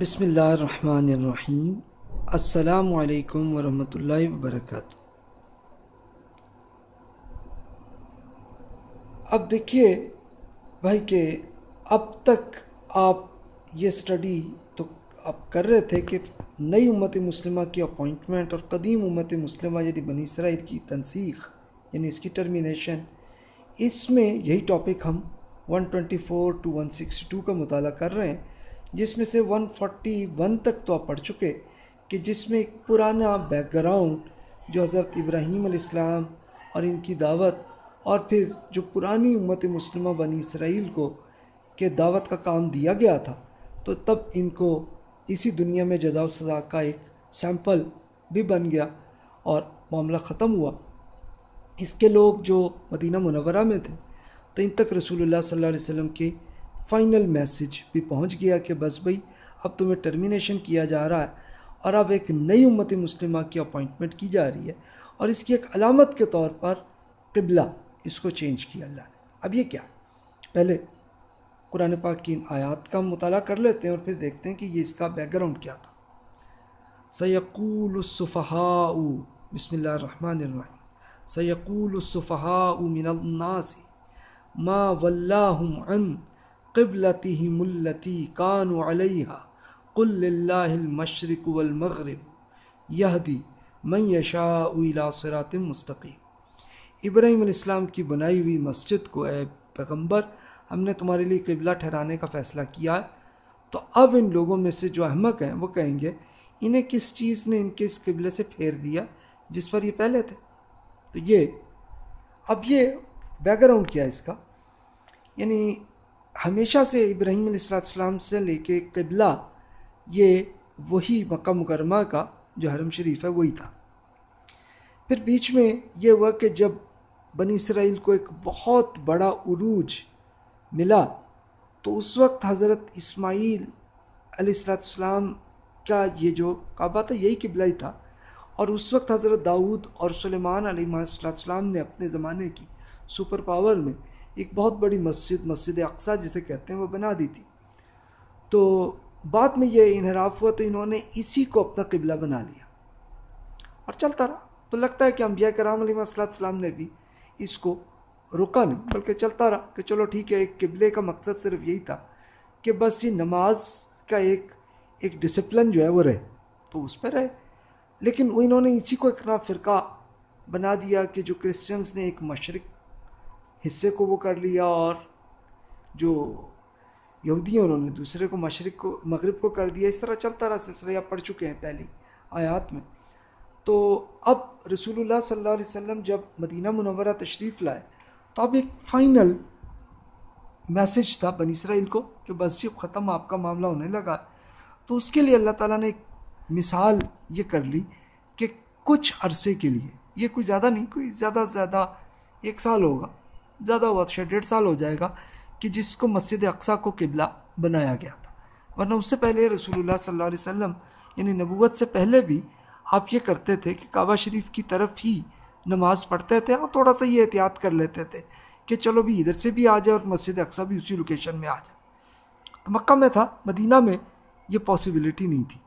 بسم اللہ الرحمن الرحیم۔ السلام علیکم ورحمۃ اللہ وبرکاتہ۔ اب دیکھیے بھائی کہ اب تک آپ یہ سٹڈی تو آپ کر رہے تھے کہ نئی امت مسلمہ کی اپوائنٹمنٹ اور قدیم امت مسلمہ یعنی بنی اسرائیل کی تنسیخ یعنی اس کی ٹرمینیشن، اس میں یہی ٹاپک ہم 124 to 162 کا مطالعہ کر رہے ہیں، جس میں سے 141 تک تو آپ پڑھ چکے کہ جس میں ایک پرانا بیک گراؤنڈ جو حضرت ابراہیم علیہ السلام اور ان کی دعوت اور پھر جو پرانی امت مسلمہ بنی اسرائیل کو کہ دعوت کا کام دیا گیا تھا، تو تب ان کو اسی دنیا میں جزا و سزا کا ایک سیمپل بھی بن گیا اور معاملہ ختم ہوا۔ اس کے لوگ جو مدینہ منورہ میں تھے تو ان تک رسول اللہ صلی اللہ علیہ وسلم کے فائنل میسج بھی پہنچ گیا کہ بس بھئی اب تمہیں ٹرمینیشن کیا جا رہا ہے اور اب ایک نئی امت مسلمہ کی اپوائنٹمنٹ کی جا رہی ہے، اور اس کی ایک علامت کے طور پر قبلہ اس کو چینج کیا اللہ نے۔ اب یہ کیا، پہلے قرآن پاک کی ان آیات کا مطالعہ کر لیتے ہیں اور پھر دیکھتے ہیں کہ یہ اس کا بیک گراؤنڈ کیا تھا۔ سیقول السفہاء، بسم اللہ الرحمن الرحیم، سیقول السفہاء من الناس ما ولاہم عن قبلتہم التی کانوا علیہا قل للہ المشرق والمغرب یہدی من یشاء الی صراط مستقیم۔ ابراہیم علیہ السلام کی بنائی ہوئی مسجد کو اے پیغمبر ہم نے تمہارے لیے قبلہ ٹھہرانے کا فیصلہ کیا ہے، تو اب ان لوگوں میں سے جو احمق ہیں وہ کہیں گے انہیں کس چیز نے ان کے اس قبلے سے پھیر دیا جس پر یہ پہلے تھے۔ تو اب یہ بیک گراؤنڈ کیا ہے اس کا، یعنی ہمیشہ سے ابراہیم علیہ السلام سے لے کے قبلہ یہ وہی مکہ مکرمہ کا جو حرم شریف ہے وہی تھا۔ پھر بیچ میں یہ ہوا کہ جب بنی اسرائیل کو ایک بہت بڑا عروج ملا تو اس وقت حضرت اسماعیل علیہ السلام کا یہ جو کعبہ تھا یہی قبلہ ہی تھا، اور اس وقت حضرت داؤد اور سلیمان علیہ السلام نے اپنے زمانے کی سپر پاور میں ایک بہت بڑی مسجد اقصیٰ جسے کہتے ہیں وہ بنا دی تھی۔ تو بعد میں یہ انحراف ہوا تو انہوں نے اسی کو اپنا قبلہ بنا لیا اور چلتا رہا۔ تو لگتا ہے کہ انبیاء کرام علیہ السلام نے بھی اس کو روکا نہیں بلکہ چلتا رہا کہ چلو ٹھیک ہے، ایک قبلے کا مقصد صرف یہی تھا کہ بس یہ نماز کا ایک ڈسپلن جو ہے وہ رہے، تو اس پہ رہے۔ لیکن وہ انہوں نے اسی کو ایک نیا فرقہ بنا دیا کہ جو کرسچنز نے ایک مشرق حصے کو وہ کر لیا اور جو یہودی ہیں انہوں نے دوسرے کو مغرب کو کر دیا۔ اس طرح چلتا رہا سلسلہ، آپ پڑھ چکے ہیں پہلی آیات میں۔ تو اب رسول اللہ صلی اللہ علیہ وسلم جب مدینہ منورہ تشریف لائے تو اب ایک فائنل میسج تھا بنی اسرائیل کو کہ بس جی ختم، آپ کا معاملہ ہونے لگا۔ تو اس کے لیے اللہ تعالیٰ نے ایک مثال یہ کر لی کہ کچھ عرصے کے لیے، یہ کوئی زیادہ نہیں، کوئی زیادہ سے زیادہ 1 سال ہوگا، زیادہ ہوا تو شاید 1.5 سال ہو جائے گا، کہ جس کو مسجد اقصیٰ کو قبلہ بنایا گیا تھا۔ ورنہ اس سے پہلے رسول اللہ صلی اللہ علیہ وسلم یعنی نبوت سے پہلے بھی آپ یہ کرتے تھے کہ کعبہ شریف کی طرف ہی نماز پڑھتے تھے اور تھوڑا سا یہ احتیاط کر لیتے تھے کہ چلو بھی ادھر سے بھی آ جائے اور مسجد اقصیٰ بھی اسی لوکیشن میں آ جائے۔ تو مکہ میں تھا، مدینہ میں یہ پاسبلٹی نہیں تھی،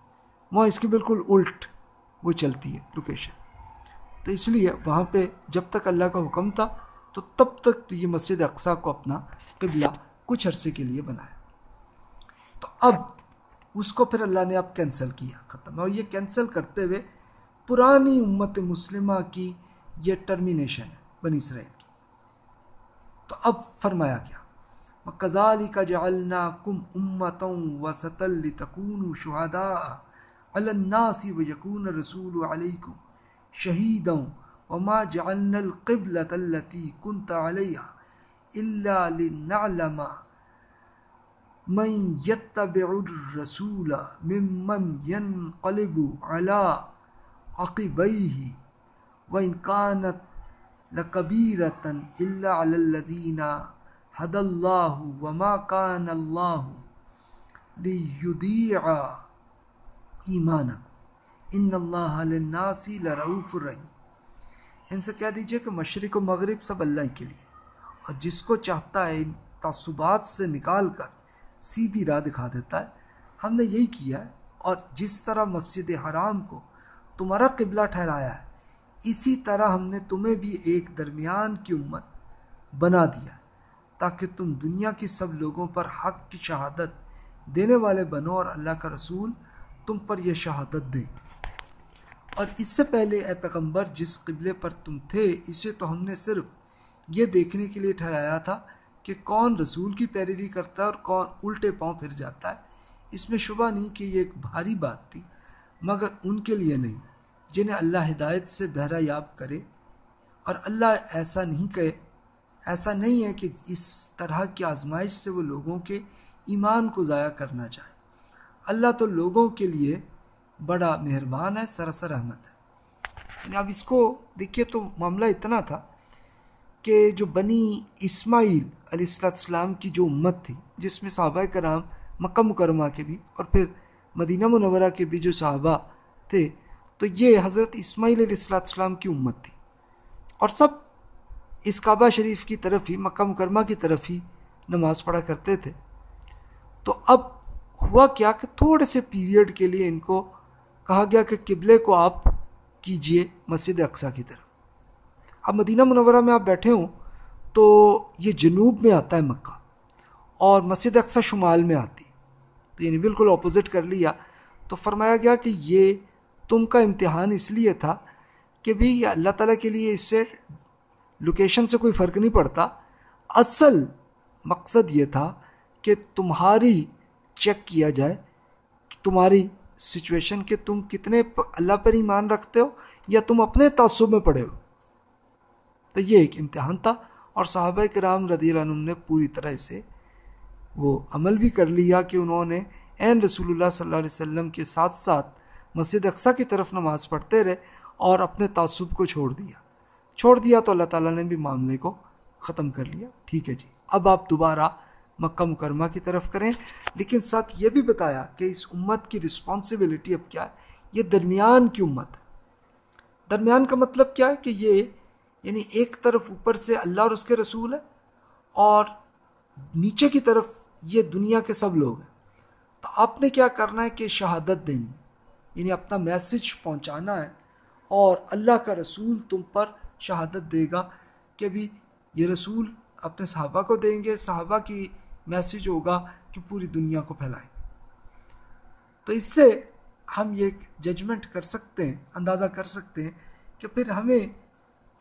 وہاں اس کی بالکل الٹ وہ چلتی ہے لوکیشن۔ تو اس لیے وہاں پہ جب تک اللہ کا حکم تھا تو تب تک تو یہ مسجد اقصیٰ کو اپنا قبلہ کچھ عرصے کے لیے بنایا۔ تو اب اس کو پھر اللہ نے اب کینسل کیا، ختم، اور یہ کینسل کرتے ہوئے پرانی امت مسلمہ کی یہ ٹرمینیشن ہے بنی اسرائیل کی۔ تو اب فرمایا کیا، وَكَذَلِكَ جَعَلْنَاكُمْ أُمَّةً وَسَطًا لِتَكُونُوا شُهَدَاءَ عَلَى النَّاسِ وَيَكُونَ الرَّسُولُ عَلَيْكُمْ شَهِيدًا وَمَا جَعَلْنَا الْقِبْلَةَ الَّتِي كُنْتَ عَلَيْهَا إِلَّا لِنَعْلَمَ مَن يَتَّبِعُ الرَّسُولَ مِمَّن يَنقَلِبُ عَلَى عَقِبَيْهِ وَإِنْ كَانَتْ لَكَبِيرَةً إِلَّا عَلَى الَّذِينَ هَدَى اللَّهُ وَمَا كَانَ اللَّهُ لِيُضِيعَ إِيمَانَكُمْ إِنَّ اللَّهَ لِلنَّاسِ لَرَءُوفٌ رَحِيمٌ۔ ان سے کہہ دیجئے کہ مشرق و مغرب سب اللہ کے لیے، اور جس کو چاہتا ہے ان تعصبات سے نکال کر سیدھی راہ دکھا دیتا ہے۔ ہم نے یہی کیا ہے، اور جس طرح مسجد حرام کو تمہارا قبلہ ٹھہرایا ہے، اسی طرح ہم نے تمہیں بھی ایک درمیان کی امت بنا دیا تاکہ تم دنیا کی سب لوگوں پر حق کی شہادت دینے والے بنو، اور اللہ کا رسول تم پر یہ شہادت دے۔ اور اس سے پہلے اے پیغمبر جس قبلے پر تم تھے اسے تو ہم نے صرف یہ دیکھنے کے لیے ٹھہرایا تھا کہ کون رسول کی پیروی کرتا ہے اور کون الٹے پاؤں پھر جاتا ہے۔ اس میں شبہ نہیں کہ یہ ایک بھاری بات تھی، مگر ان کے لیے نہیں جنہیں اللہ ہدایت سے بہرہ یاب کرے، اور اللہ ایسا نہیں ہے کہ اس طرح کی آزمائش سے وہ لوگوں کے ایمان کو ضائع کرنا چاہے۔ اللہ تو لوگوں کے لیے بڑا مہربان ہے، سراسر رحمت ہے۔ یعنی اب اس کو دیکھیے تو معاملہ اتنا تھا کہ جو بنی اسماعیل علیہ السلام کی جو امت تھی، جس میں صحابہ کرام مکہ مکرمہ کے بھی اور پھر مدینہ منورہ کے بھی جو صحابہ تھے، تو یہ حضرت اسماعیل علیہ السلام کی امت تھی، اور سب اس کعبہ شریف کی طرف ہی، مکہ مکرمہ کی طرف ہی نماز پڑھا کرتے تھے۔ تو اب ہوا کیا کہ تھوڑے سے پیریڈ کے لیے ان کو کہا گیا کہ قبلے کو آپ کیجئے مسجد اقصیٰ کی طرف۔ اب مدینہ منورہ میں آپ بیٹھے ہوں تو یہ جنوب میں آتا ہے مکہ، اور مسجد اقصیٰ شمال میں آتی، تو یعنی بالکل اپوزٹ کر لیا۔ تو فرمایا گیا کہ یہ تم کا امتحان اس لیے تھا کہ بھی اللہ تعالیٰ کے لیے اس سے لوکیشن سے کوئی فرق نہیں پڑتا، اصل مقصد یہ تھا کہ تمہاری چیک کیا جائے کہ تمہاری سچویشن کہ تم کتنے اللہ پر ایمان رکھتے ہو یا تم اپنے تعصب میں پڑے ہو۔ تو یہ ایک امتحان تھا، اور صحابہ کرام رضی اللہ عنہم نے پوری طرح سے وہ عمل بھی کر لیا کہ انہوں نے عین رسول اللہ صلی اللہ علیہ وسلم کے ساتھ ساتھ مسجد اقصیٰ کی طرف نماز پڑھتے رہے اور اپنے تعصب کو چھوڑ دیا تو اللہ تعالیٰ نے بھی معاملے کو ختم کر لیا۔ ٹھیک ہے جی، اب آپ دوبارہ مکہ مکرمہ کی طرف کریں، لیکن ساتھ یہ بھی بتایا کہ اس امت کی رسپانسبلٹی اب کیا ہے۔ یہ درمیان کی امت ہے۔ درمیان کا مطلب کیا ہے کہ یہ یعنی ایک طرف اوپر سے اللہ اور اس کے رسول ہے، اور نیچے کی طرف یہ دنیا کے سب لوگ ہیں۔ تو آپ نے کیا کرنا ہے کہ شہادت دینی ہے، یعنی اپنا میسج پہنچانا ہے، اور اللہ کا رسول تم پر شہادت دے گا کہ بھی یہ رسول اپنے صحابہ کو دیں گے، صحابہ کی میسج ہوگا کہ پوری دنیا کو پھیلائیں گے۔ تو اس سے ہم یہ ججمنٹ کر سکتے ہیں، اندازہ کر سکتے ہیں کہ پھر ہمیں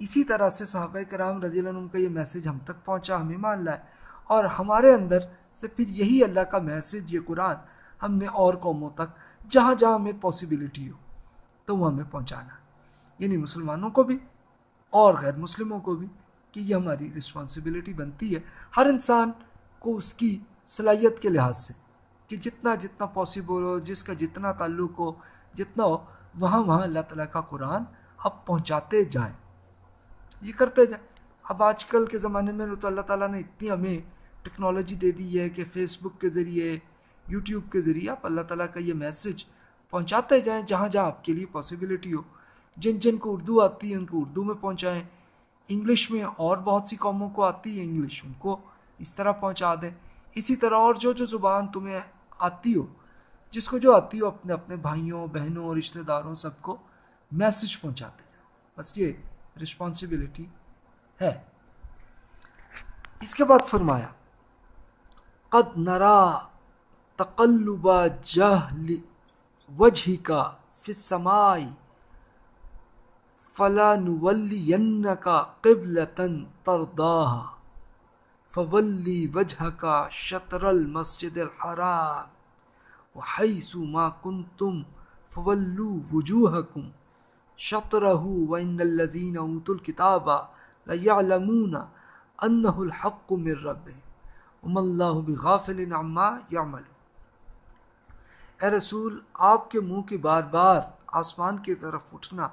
اسی طرح سے صحابہ کرام رضی اللہ عنہم کا یہ میسج ہم تک پہنچا، ہمیں مان لائے، اور ہمارے اندر سے پھر یہی اللہ کا میسج، یہ قرآن ہم نے اور قوموں تک جہاں جہاں ہمیں پاسبلٹی ہو تو وہ ہمیں پہنچانا ہے، یعنی مسلمانوں کو بھی اور غیر مسلموں کو بھی، کہ یہ ہماری رسپانسبلٹی بنتی ہے ہر انسان کو اس کی صلاحیت کے لحاظ سے، کہ جتنا جتنا پاسبل ہو، جس کا جتنا تعلق ہو، جتنا ہو، وہاں اللہ تعالیٰ کا قرآن اب پہنچاتے جائیں، یہ کرتے جائیں۔ اب آج کل کے زمانے میں تو اللہ تعالیٰ نے اتنی ہمیں ٹیکنالوجی دے دی ہے کہ فیس بک کے ذریعے، یوٹیوب کے ذریعے آپ اللہ تعالیٰ کا یہ میسج پہنچاتے جائیں جہاں جہاں آپ کے لیے پاسبلٹی ہو۔ جن جن کو اردو آتی ہے ان کو اردو میں پہنچائیں، انگلش میں اور بہت سی قوموں کو آتی ہے انگلش، ان کو اس طرح پہنچا دیں۔ اسی طرح اور جو زبان تمہیں آتی ہو، جس کو جو آتی ہو، اپنے اپنے بھائیوں بہنوں رشتہ داروں سب کو میسج پہنچاتے جائیں۔ بس یہ رسپانسبلٹی ہے۔ اس کے بعد فرمایا قد نرا تقلب وجهك في السماء فلنولينك قبلة ترضاها فولي وجهك شطر المسجد الحرام وحيث ما كنتم فولوا وجوهكم شطره وإن الذين أوتوا الكتاب ليعلمون أنه الحق من ربهم وما الله بغافل عما يعملون۔ اے رسول، آپ کے منہ کی بار بار آسمان کی طرف اٹھنا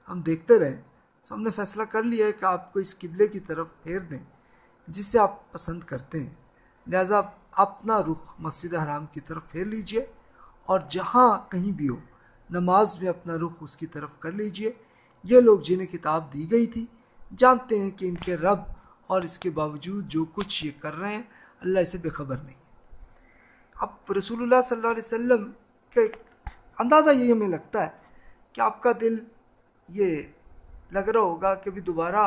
ہم دیکھتے رہے، تو ہم نے فیصلہ کر لیا ہے کہ آپ کو اس قبلے کی طرف پھیر دیں جس سے آپ پسند کرتے ہیں، لہذا اپنا رخ مسجد حرام کی طرف پھیر لیجئے، اور جہاں کہیں بھی ہو نماز میں اپنا رخ اس کی طرف کر لیجئے۔ یہ لوگ جنہیں کتاب دی گئی تھی جانتے ہیں کہ ان کے رب، اور اس کے باوجود جو کچھ یہ کر رہے ہیں اللہ اسے بے خبر نہیں ہے۔ اب رسول اللہ صلی اللہ علیہ وسلم کے اندازہ یہ ہمیں لگتا ہے کہ آپ کا دل یہ لگ رہا ہوگا کہ بھی دوبارہ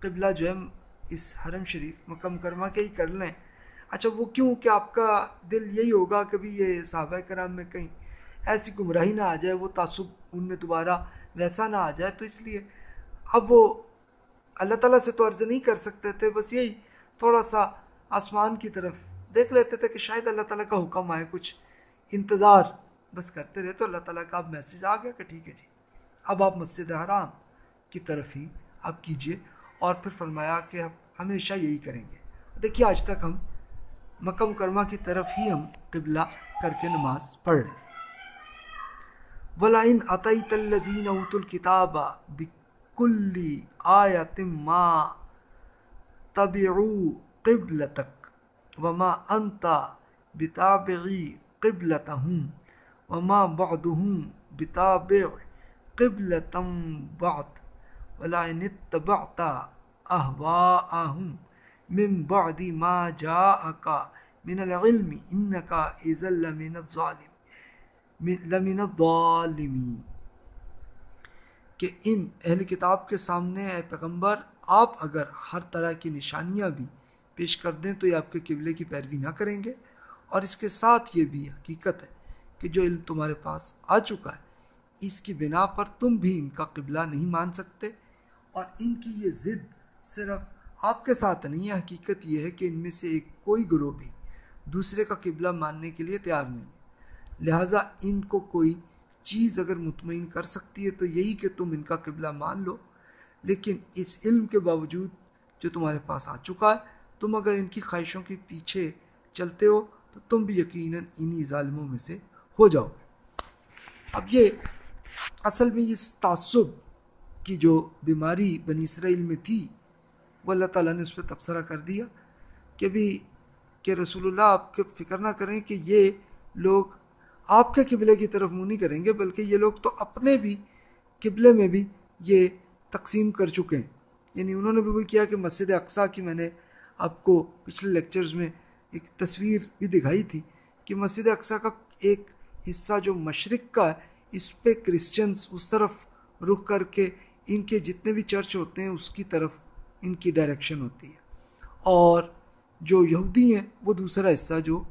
قبلہ جو ہے اس حرم شریف مکہ مکرمہ کے ہی کر لیں. اچھا وہ کیوں کہ آپ کا دل یہی ہوگا کہ بھی یہ صحابہ کرام میں کہیں ایسی گمراہی نہ آ جائے, وہ تعصب ان میں دوبارہ ویسا نہ آ جائے, تو اس لیے اب وہ اللہ تعالیٰ سے تو عرض نہیں کر سکتے تھے, بس یہی تھوڑا سا آسمان کی طرف دیکھ لیتے تھے کہ شاید اللہ تعالیٰ کا حکم آئے, کچھ انتظار بس کرتے رہے. تو اللہ تعالیٰ کا اب میسیج آ گیا کہ ٹھیک ہے جی اب آپ مسجد حرام کی طرف ہی آپ کیجئے, اور پھر فرمایا کہ ہم ہمیشہ یہی کریں گے. دیکھیے آج تک ہم مکہ مکرمہ کی طرف ہی ہم قبلہ کر کے نماز پڑھ رہے ہیں. وَلَئِنْ أَتَيْتَ الَّذِينَ أُوتُوا الْكِتَابَ بِكُلِّ آيَةٍ مَا تَبِعُوا قِبْلَتَكَ وَمَا أَنْتَ بِتَابِعِ قِبْلَتَهُمْ وَمَا بَعْضُهُمْ بِتَابِعِ قِبْلَةٍ بَعْضٍ وَلَئِنِ اتَّبَعْتَ أَهْوَاءَهُمْ مِنْ بَعْدِ مَا جَاءَكَ مِنَ الْعِلْمِ إِنَّكَ إِذًا لَمِنَ الظَّالِمِينَ. کہ ان اہل کتاب کے سامنے اے پیغمبر آپ اگر ہر طرح کی نشانیاں بھی پیش کر دیں تو یہ آپ کے قبلے کی پیروی نہ کریں گے, اور اس کے ساتھ یہ بھی حقیقت ہے کہ جو علم تمہارے پاس آ چکا ہے اس کی بنا پر تم بھی ان کا قبلہ نہیں مان سکتے, اور ان کی یہ ضد صرف آپ کے ساتھ نہیں ہے, حقیقت یہ ہے کہ ان میں سے ایک کوئی گروہ بھی دوسرے کا قبلہ ماننے کے لیے تیار نہیں ہے. لہٰذا ان کو کوئی چیز اگر مطمئن کر سکتی ہے تو یہی کہ تم ان کا قبلہ مان لو, لیکن اس علم کے باوجود جو تمہارے پاس آ چکا ہے تم اگر ان کی خواہشوں کے پیچھے چلتے ہو تو تم بھی یقیناً انہی ظالموں میں سے ہو جاؤ گے. اب یہ اصل میں اس تعصب کی جو بیماری بنی اسرائیل میں تھی وہ اللہ تعالیٰ نے اس پہ تبصرہ کر دیا کہ رسول اللہ آپ کے فکر نہ کریں کہ یہ لوگ آپ کے قبلے کی طرف منہ نہیں کریں گے, بلکہ یہ لوگ تو اپنے بھی قبلے میں بھی یہ تقسیم کر چکے ہیں. یعنی انہوں نے بھی وہی کیا کہ مسجد اقصیٰ کی میں نے آپ کو پچھلے لیکچرز میں ایک تصویر بھی دکھائی تھی کہ مسجد اقصیٰ کا ایک حصہ جو مشرق کا ہے اس پہ کرسچنز اس طرف رخ کر کے ان کے جتنے بھی چرچ ہوتے ہیں اس کی طرف ان کی ڈائریکشن ہوتی ہے, اور جو یہودی ہیں وہ دوسرا حصہ جو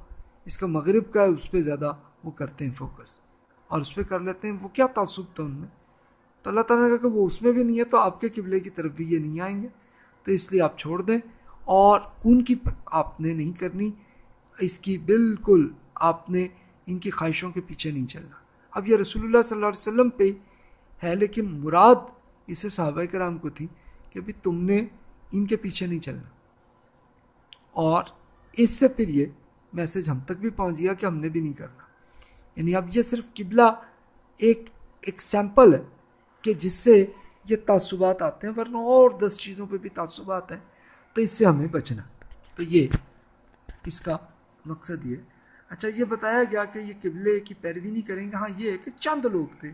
اس کا مغرب کا ہے اس پہ زیادہ وہ کرتے ہیں فوکس, اور اس پہ کر لیتے ہیں. وہ کیا تعصب تھا ان میں, تو اللہ تعالیٰ نے کہا کہ وہ اس میں بھی نہیں ہے تو آپ کے قبلے کی طرف بھی یہ نہیں آئیں گے, تو اس لیے آپ چھوڑ دیں, اور ان کی آپ نے نہیں کرنی, اس کی بالکل آپ نے ان کی خواہشوں کے پیچھے نہیں چلنا. اب یہ رسول اللہ صلی اللہ علیہ وسلم پہ ہے, لیکن مراد اسے صحابہ کرام کو تھی کہ بھی تم نے ان کے پیچھے نہیں چلنا, اور اس سے پھر یہ میسج ہم تک بھی پہنچ گیا کہ ہم نے بھی نہیں کرنا. یعنی اب یہ صرف قبلہ ایک سیمپل ہے کہ جس سے یہ تعصبات آتے ہیں, ورنہ اور 10 چیزوں پہ بھی تعصبات ہیں, تو اس سے ہمیں بچنا. تو یہ اس کا مقصد یہ. اچھا یہ بتایا گیا کہ یہ قبلے کی پیروی نہیں کریں گے. ہاں یہ ہے کہ چند لوگ تھے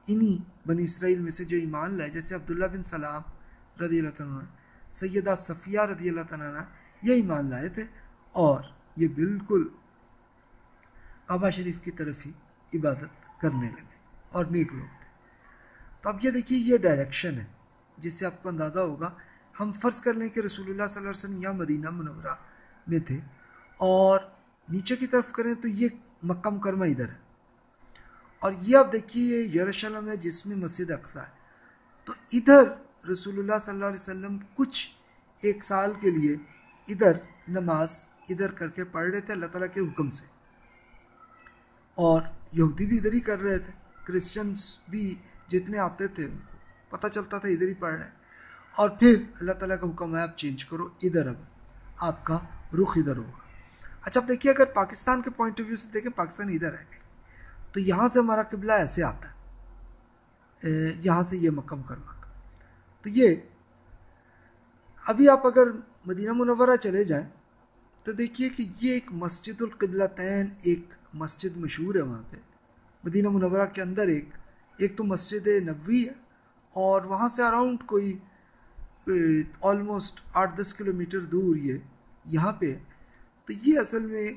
انہی بنی اسرائیل میں سے جو ایمان لائے, جیسے عبداللہ بن سلام رضی اللہ تعالیٰ عنہ, سیدہ صفیہ رضی اللہ تعالیٰ عنہ, یہ ایمان لائے تھے اور یہ بالکل کعبہ شریف کی طرف ہی عبادت کرنے لگے اور نیک لوگ تھے. تو اب یہ دیکھیے یہ ڈائریکشن ہے جس سے آپ کو اندازہ ہوگا. ہم فرض کر لیں کہ رسول اللہ صلی اللہ علیہ وسلم یا مدینہ منورہ میں تھے, اور نیچے کی طرف کریں تو یہ مکہ مکرمہ ادھر ہے, اور یہ آپ دیکھیے یروشلم ہے جس میں مسجد اقصیٰ ہے. تو ادھر رسول اللہ صلی اللہ علیہ وسلم کچھ ایک سال کے لیے ادھر نماز ادھر کر کے پڑھ رہے تھے اللہ تعالیٰ کے حکم سے, اور یہودی بھی ادھر ہی کر رہے تھے, کرسچنز بھی جتنے آتے تھے ان کو پتہ چلتا تھا ادھر ہی پڑھ رہے ہیں, اور پھر اللہ تعالیٰ کا حکم ہے آپ چینج کرو ادھر, اب آپ کا رخ ادھر ہوگا. اچھا اب دیکھیے اگر پاکستان کے پوائنٹ آف ویو سے دیکھیں, پاکستان ادھر ہے گئی تو یہاں سے ہمارا قبلہ ایسے آتا ہے, یہاں سے یہ مکہ مکرمہ کا. تو یہ ابھی آپ اگر مدینہ منورہ چلے جائیں تو دیکھیے کہ یہ ایک مسجد القبلتین ایک مسجد مشہور ہے وہاں پہ مدینہ منورہ کے اندر. ایک تو مسجد نبوی ہے, اور وہاں سے اراؤنڈ کوئی آلموسٹ 8-10 کلومیٹر دور یہ یہاں پہ ہے. تو یہ اصل میں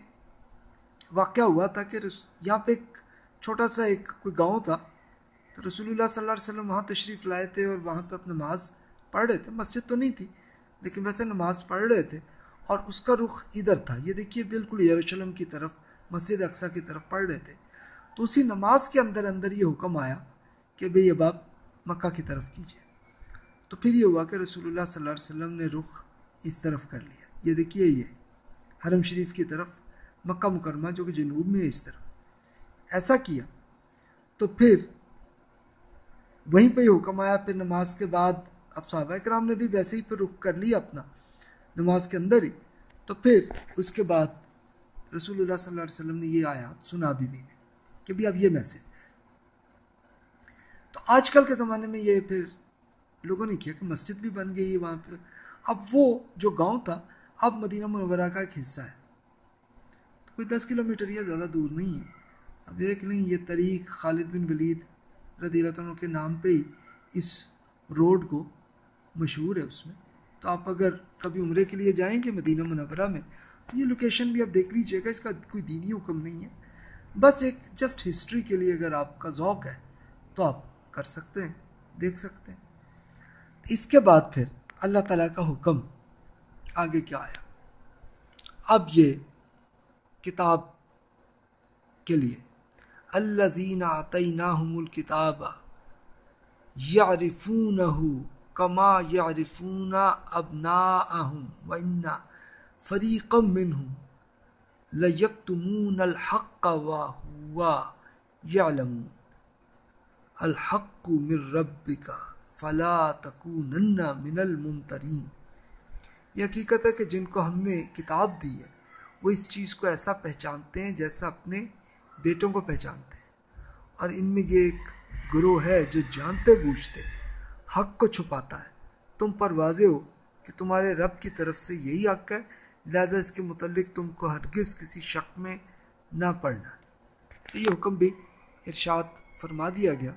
واقعہ ہوا تھا کہ یہاں پہ ایک چھوٹا سا ایک کوئی گاؤں تھا، تو رسول اللہ صلی اللہ علیہ وسلم وہاں تشریف لائے تھے اور وہاں پہ اپنا نماز پڑھ رہے تھے. مسجد تو نہیں تھی لیکن ویسے نماز پڑھ رہے تھے اور اس کا رخ ادھر تھا. یہ دیکھیے بالکل یروشلم کی طرف، مسجد اقصیٰ کی طرف پڑھ رہے تھے. تو اسی نماز کے اندر اندر یہ حکم آیا کہ بھئی اب آپ مکہ کی طرف کیجیے. تو پھر یہ ہوا کہ رسول اللہ صلی اللہ علیہ وسلم نے رخ اس طرف کر لیا. یہ دیکھیے یہ حرم شریف کی طرف، مکہ مکرمہ جو کہ جنوب میں ہے اس طرف ایسا کیا. تو پھر وہیں پہ یہ حکم آیا. پھر نماز کے بعد اب صحابہ کرام نے بھی ویسے ہی پھر رخ کر لیا اپنا نماز کے اندر ہی. تو پھر اس کے بعد رسول اللہ صلی اللہ علیہ وسلم نے یہ آیات سنا بھی دی کہ بھی اب یہ میسج. تو آج کل کے زمانے میں یہ پھر لوگوں نے کیا کہ مسجد بھی بن گئی وہاں پہ. اب وہ جو گاؤں تھا اب مدینہ منورہ کا ایک حصہ ہے، کوئی 10 کلومیٹر یا زیادہ دور نہیں ہے. اب دیکھ لیں یہ طریق خالد بن ولید رضی اللہ عنہ کے نام پہ ہی اس روڈ کو مشہور ہے اس میں. تو آپ اگر کبھی عمرے کے لیے جائیں گے مدینہ منورہ میں تو یہ لوکیشن بھی آپ دیکھ لیجئے گا. اس کا کوئی دینی حکم نہیں ہے، بس ایک جسٹ ہسٹری کے لیے اگر آپ کا ذوق ہے تو آپ کر سکتے ہیں، دیکھ سکتے ہیں. اس کے بعد پھر اللہ تعالیٰ کا حکم آگے کیا آیا. اب یہ کتاب کے لیے الذین آتیناہم الکتاب یعرفونہ کما یعرفون ابناءہم وان فریقا منہم لیکتمون الحق وہو یعلمون الحق من ربک فلا تکونن من الممترین. یہ حقیقت ہے کہ جن کو ہم نے کتاب دی ہے وہ اس چیز کو ایسا پہچانتے ہیں جیسا اپنے بیٹوں کو پہچانتے ہیں. اور ان میں یہ ایک گروہ ہے جو جانتے بوجھتے حق کو چھپاتا ہے. تم پر واضح ہو کہ تمہارے رب کی طرف سے یہی حق ہے، لہذا اس کے متعلق تم کو ہرگز کسی شک میں نہ پڑنا. یہ حکم بھی ارشاد فرما دیا گیا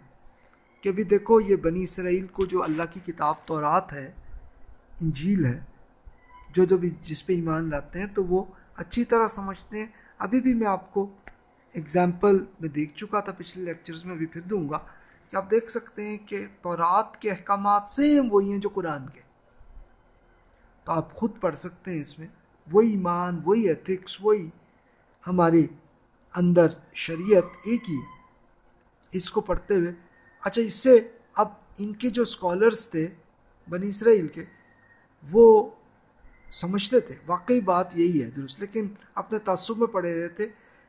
کہ بھی دیکھو یہ بنی اسرائیل کو جو اللہ کی کتاب تورات ہے، انجیل ہے، جو بھی جس پہ ایمان لاتے ہیں تو وہ اچھی طرح سمجھتے ہیں. ابھی بھی میں آپ کو اگزامپل میں دیکھ چکا تھا پچھلے لیکچرز میں، ابھی پھر دوں گا کہ آپ دیکھ سکتے ہیں کہ تورات کے احکامات سیم وہی ہیں جو قرآن کے. تو آپ خود پڑھ سکتے ہیں اس میں وہی ایمان، وہی ایتھکس، وہی ہمارے اندر شریعت ایک ہی ہے. اس کو پڑھتے ہوئے اچھا اس سے اب ان کے جو اسکالرس تھے بنی اسرائیل کے وہ سمجھتے تھے واقعی بات یہی ہے درست، لیکن اپنے تعصب میں پڑے رہے تھے.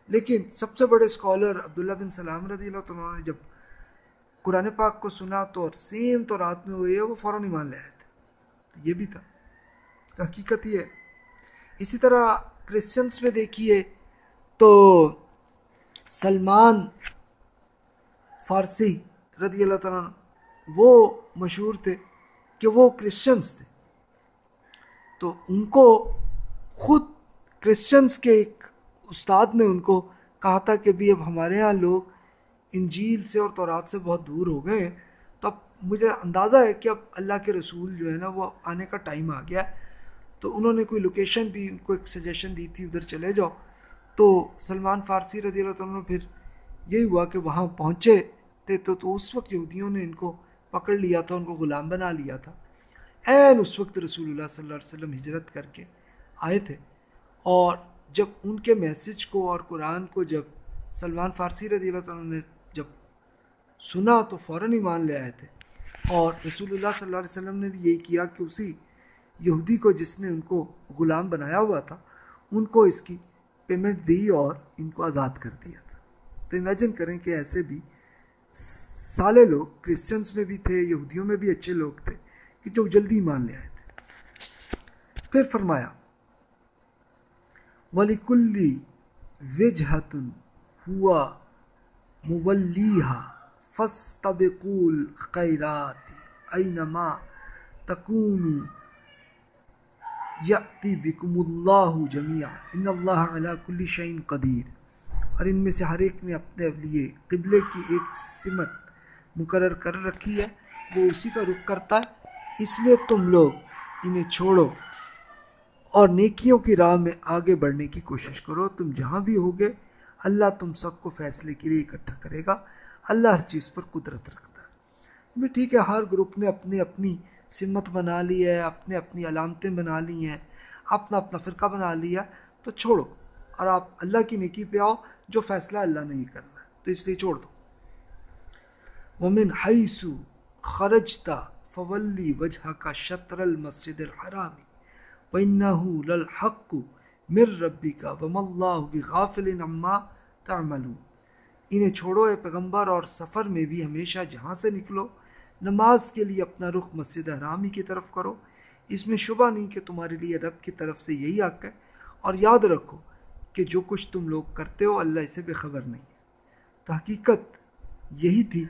لیکن سب سے بڑے اسکالر عبداللہ بن سلام رضی اللہ عنہ نے جب قرآن پاک کو سنا تو سیم تو رات میں ہوئی ہے وہ فوراً ایمان لے آئے تھے. تو یہ بھی تھا، تو حقیقت یہ ہے. اسی طرح کرسچنس میں دیکھیے تو سلمان فارسی رضی اللہ تعالیٰ عنہ وہ مشہور تھے کہ وہ کرسچنس تھے. تو ان کو خود کرسچنس کے ایک استاد نے ان کو کہا تھا کہ بھی اب ہمارے ہاں لوگ انجیل سے اور تورات سے بہت دور ہو گئے ہیں، تو اب مجھے اندازہ ہے کہ اب اللہ کے رسول جو ہے نا وہ آنے کا ٹائم آ گیا ہے. تو انہوں نے کوئی لوکیشن بھی ان کو ایک سجیشن دی تھی ادھر چلے جاؤ. تو سلمان فارسی رضی اللہ عنہ پھر یہی ہوا کہ وہاں پہنچے تھے تو اس وقت یہودیوں نے ان کو پکڑ لیا تھا، ان کو غلام بنا لیا تھا. این اس وقت رسول اللہ صلی اللہ علیہ وسلم ہجرت کر کے آئے تھے، اور جب ان کے میسج کو اور قرآن کو جب سلمان فارسی رضی اللہ عنہ نے جب سنا تو فوراً ایمان لے آئے تھے. اور رسول اللہ صلی اللہ علیہ وسلم نے بھی یہی کیا کہ اسی یہودی کو جس نے ان کو غلام بنایا ہوا تھا ان کو اس کی پیمنٹ دی اور ان کو آزاد کر دیا تھا. تو امیجن کریں کہ ایسے بھی سالے لوگ کرسچنس میں بھی تھے، یہودیوں میں بھی اچھے لوگ تھے کہ جو جلدی ایمان لے آئے تھے. پھر فرمایا وَلِكُلِّ وِجْهَةٌ هُوَ مُوَلِّيهَا فَاسْتَبِقُوا الْخَيْرَاتِ أَيْنَمَا تَكُونُوا يَأْتِ بِكُمُ اللَّهُ جَمِيعًا إِنَّ اللَّهَ عَلَى كُلِّ شَيْءٍ قَدِيرٌ. اور ان میں سے ہر ایک نے اپنے لیے قبلے کی ایک سمت مقرر کر رکھی ہے، وہ اسی کا رخ کرتا ہے. اس لیے تم لوگ انہیں چھوڑو اور نیکیوں کی راہ میں آگے بڑھنے کی کوشش کرو. تم جہاں بھی ہوگے اللہ تم سب کو فیصلے کے لیے اکٹھا کرے گا، اللہ ہر چیز پر قدرت رکھتا ہے۔ بھی ٹھیک ہے، ہر گروپ نے اپنی اپنی سمت بنا لی ہے، اپنے اپنی علامتیں بنا لی ہیں، اپنا اپنا فرقہ بنا لیا، تو چھوڑو اور آپ اللہ کی نیکی پہ آؤ، جو فیصلہ اللہ نے ہی کرنا ہے تو اس لیے چھوڑ دو۔ وَمِنْ حَيْثُ خَرَجْتَ فَوَلِّ وَجْهَكَ شَطْرَ الْمَسْجِدِ الْحَرَامِ وَإِنَّهُ لَلْحَقُّ مِنْ رَبِّكَ وَمَا اللَّهُ بِغَافِلٍ عَمَّا تَعْمَلُونَ۔ انہیں چھوڑو اے پیغمبر، اور سفر میں بھی ہمیشہ جہاں سے نکلو نماز کے لیے اپنا رخ مسجد حرام ہی کی طرف کرو، اس میں شبہ نہیں کہ تمہارے لیے رب کی طرف سے یہی حق ہے، اور یاد رکھو کہ جو کچھ تم لوگ کرتے ہو اللہ اسے بے خبر نہیں ہے۔ تحقیقت یہی تھی،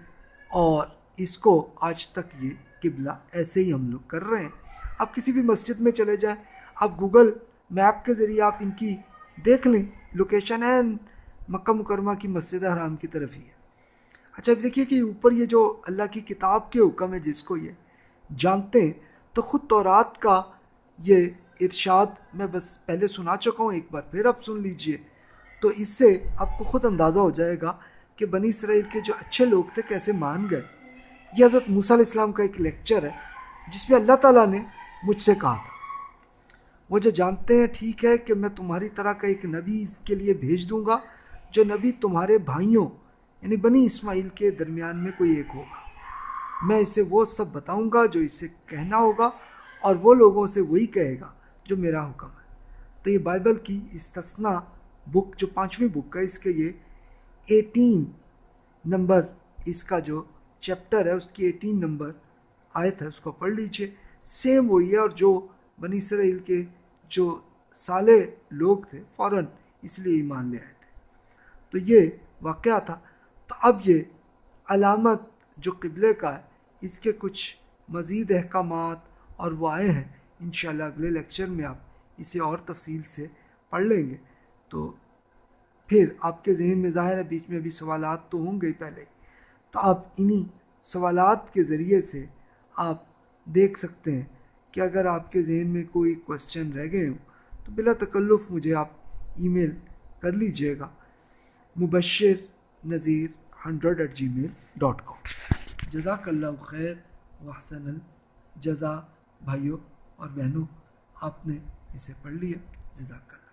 اور اس کو آج تک یہ قبلہ ایسے ہی ہم لوگ کر رہے ہیں۔ آپ کسی بھی مسجد میں چلے جائیں، آپ گوگل میپ کے ذریعے آپ ان کی دیکھ لیں، لوکیشن ہے مکہ مکرمہ کی مسجد حرام کی طرف ہی ہے۔ اچھا اب دیکھیے کہ اوپر یہ جو اللہ کی کتاب کے حکم ہے، جس کو یہ جانتے ہیں، تو خود تورات کا یہ ارشاد میں بس پہلے سنا چکا ہوں، ایک بار پھر آپ سن لیجئے، تو اس سے آپ کو خود اندازہ ہو جائے گا کہ بنی اسرائیل کے جو اچھے لوگ تھے کیسے مان گئے۔ یہ حضرت موسیٰ علیہ السلام کا ایک لیکچر ہے جس میں اللہ تعالیٰ نے مجھ سے کہا تھا، وہ جو جانتے ہیں ٹھیک ہے کہ میں تمہاری طرح کا ایک نبی کے لیے بھیج دوں گا، جو نبی تمہارے بھائیوں یعنی بنی اسماعیل کے درمیان میں کوئی ایک ہوگا، میں اسے وہ سب بتاؤں گا جو اسے کہنا ہوگا، اور وہ لوگوں سے وہی کہے گا جو میرا حکم ہے۔ تو یہ بائبل کی استثنا بک جو 5ویں بک ہے، اس کے یہ 18 نمبر اس کا جو چیپٹر ہے، اس کی 18 نمبر آیت ہے، اس کو پڑھ لیجئے۔ سیم وہی ہے، اور جو بنی اسرائیل کے جو صالح لوگ تھے فوراً اس لیے ایمان لے آئے تھے۔ تو یہ واقعہ تھا۔ تو اب یہ علامت جو قبلے کا ہے، اس کے کچھ مزید احکامات اور وہ آئے ہیں، انشاءاللہ اگلے لیکچر میں آپ اسے اور تفصیل سے پڑھ لیں گے، تو پھر آپ کے ذہن میں ظاہر ہے بیچ میں بھی سوالات تو ہوں گے پہلے، تو آپ انہی سوالات کے ذریعے سے آپ دیکھ سکتے ہیں کہ اگر آپ کے ذہن میں کوئی کوسچن رہ گئے ہوں تو بلا تکلف مجھے آپ ای میل کر لیجئے گا، mubashir nazir100@gmail.com۔ جزاک اللہ خیر واحسن الجزا بھائیوں اور بہنوں، آپ نے اسے پڑھ لیا، جزاک اللہ۔